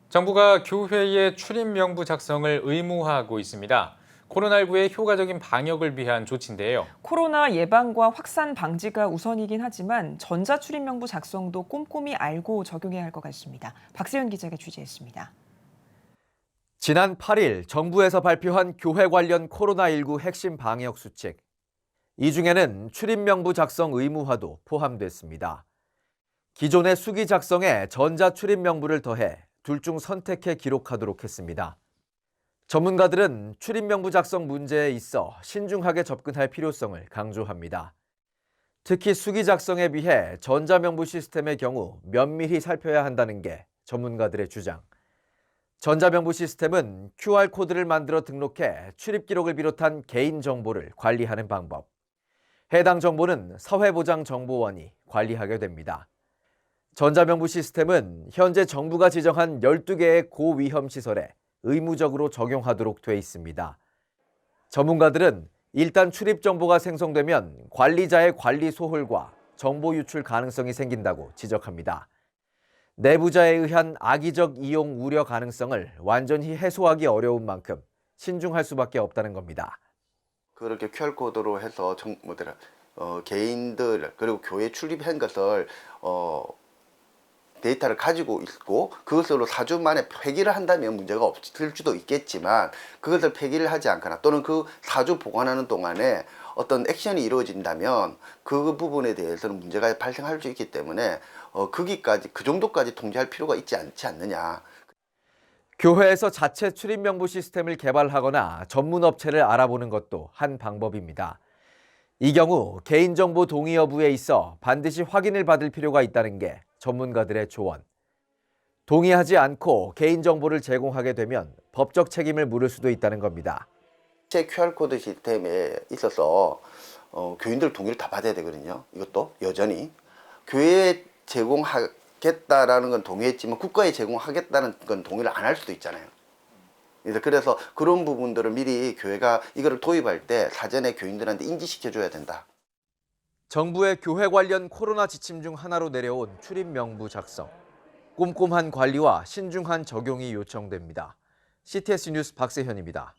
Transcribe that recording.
정부가 교회의 출입 명부 작성을 의무화하고 있습니다. 코로나19의 효과적인 방역을 위한 조치인데요. 코로나 예방과 확산 방지가 우선이긴 하지만 전자출입명부 작성도 꼼꼼히 알고 적용해야 할 것 같습니다. 박세윤 기자가 취재했습니다. 지난 8일 정부에서 발표한 교회 관련 코로나19 핵심 방역 수칙. 이 중에는 출입명부 작성 의무화도 포함됐습니다. 기존의 수기 작성에 전자출입명부를 더해 둘 중 선택해 기록하도록 했습니다. 전문가들은 출입명부 작성 문제에 있어 신중하게 접근할 필요성을 강조합니다. 특히 수기 작성에 비해 전자명부 시스템의 경우 면밀히 살펴야 한다는 게 전문가들의 주장. 전자명부 시스템은 QR코드를 만들어 등록해 출입기록을 비롯한 개인정보를 관리하는 방법. 해당 정보는 사회보장정보원이 관리하게 됩니다. 전자명부 시스템은 현재 정부가 지정한 12개의 고위험 시설에 의무적으로 적용하도록 돼 있습니다. 전문가들은 일단 출입 정보가 생성되면 관리자의 관리 소홀과 정보 유출 가능성이 생긴다고 지적합니다. 내부자에 의한 악의적 이용 우려 가능성을 완전히 해소하기 어려운 만큼 신중할 수밖에 없다는 겁니다. 그렇게 QR코드로 해서 개인들 그리고 교회 출입한 것을 데이터를 가지고 있고 그것으로 4주 만에 폐기를 한다면 문제가 없을 수도 있겠지만 그것을 폐기를 하지 않거나 또는 그 4주 보관하는 동안에 어떤 액션이 이루어진다면 그 부분에 대해서는 문제가 발생할 수 있기 때문에 거기까지 그 정도까지 통제할 필요가 있지 않지 않느냐. 교회에서 자체 출입명부 시스템을 개발하거나 전문 업체를 알아보는 것도 한 방법입니다. 이 경우 개인정보 동의 여부에 있어 반드시 확인을 받을 필요가 있다는 게 전문가들의 조언. 동의하지 않고 개인정보를 제공하게 되면 법적 책임을 물을 수도 있다는 겁니다. 제 QR코드 시스템에 있어서 교인들 동의를 다 받아야 되거든요. 이것도 여전히 교회에 제공하겠다라는 건 동의했지만 국가에 제공하겠다는 건 동의를 안 할 수도 있잖아요. 그래서 그런 부분들을 미리 교회가 이거를 도입할 때 사전에 교인들한테 인지시켜줘야 된다. 정부의 교회 관련 코로나 지침 중 하나로 내려온 출입 명부 작성. 꼼꼼한 관리와 신중한 적용이 요청됩니다. CTS 뉴스 박세현입니다.